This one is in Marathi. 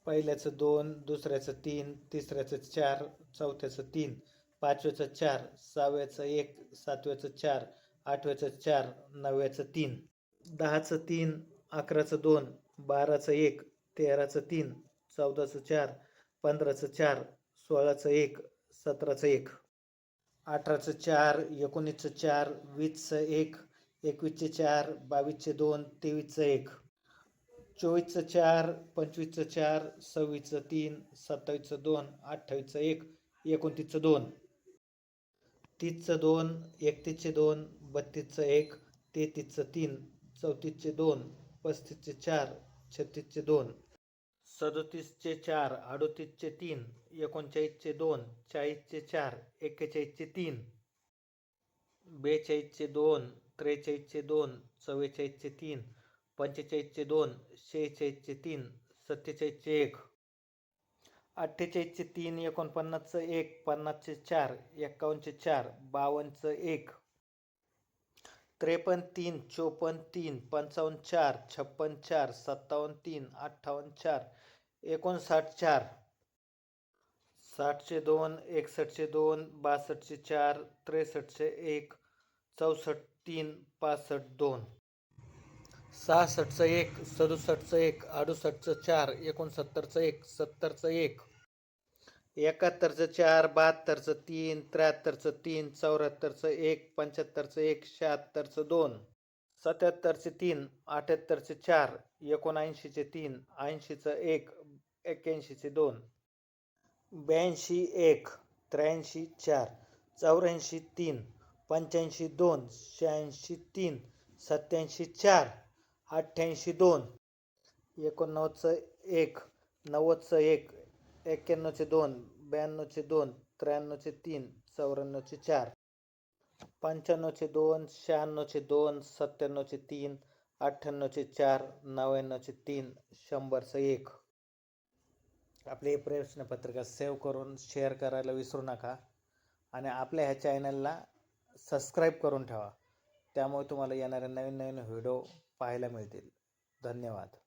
पहिल्याचं 2, दुसऱ्याचं 3, तिसऱ्याचं 4, चौथ्याचं 3, पाचव्याचं 4, सहाव्याचं 1, सातव्याचं 4, आठव्याचं 4, नवव्याचं 3. 10चं 3, 11चं 2, 12चं 1, 13चं 3, 14चं 4, 15चं 4, 16चं 1, 17चं 1. 18चं 4, 19चं 4, 20चं 1, 21चे 4, 22चे 2, 23चं 1. 24चं 4, 25चं 4, 26चं 3, 27चं 2, 28चं 1, 29चं 2. 30चं 2, 31चे 2, 32चं 1, 33चं 3, 34चे 2, 35चे 4, 36चे 2. 37चे 4, 38चे 3, 39चे 2, 40चे 4, 41चे 3. 42चे 2, 43चे 2, 44चे 3, 45चे 2, 46चे 3, 47चे 1. 48चे 3, 49चं 1, 50चे 4, 51चे 4, 52चं 1. 53 3, 54 3, 55 4, 56 4, 57 3, 58 4, 59 4. 60चे 2, 61चे 2, 62चे 4, 63चे 1, 64 3, 65 2. 66चं 1, 67चं 1, 68चं 4, 69चं 1, 70चं 1. 71चं 4, 72चं 3, 73चं 3, 74चं 1, 75चं 1, 76चं 2. 77चे 3, 78चे 4, 79चे 3, 80चं 1, 81चे 2. 82 1, 83 4, 84 3, 85 2, 86 3, 87 4, 88 2. 89चं 1, 90चं 1, 91चे 2, 92चे 2, 93चे 3, 94चे 4. 95चे 2, 96चे 2, 97चे 3, 98चे 4, 99चे 3, 100चं 1. आपली ही प्रश्नपत्रिका सेव्ह करून शेअर करायला विसरू नका आणि आपल्या ह्या चॅनलला सबस्क्राईब करून ठेवा. त्यामुळे तुम्हाला येणारे नवीन नवीन व्हिडिओ पाहायला मिळतील. धन्यवाद.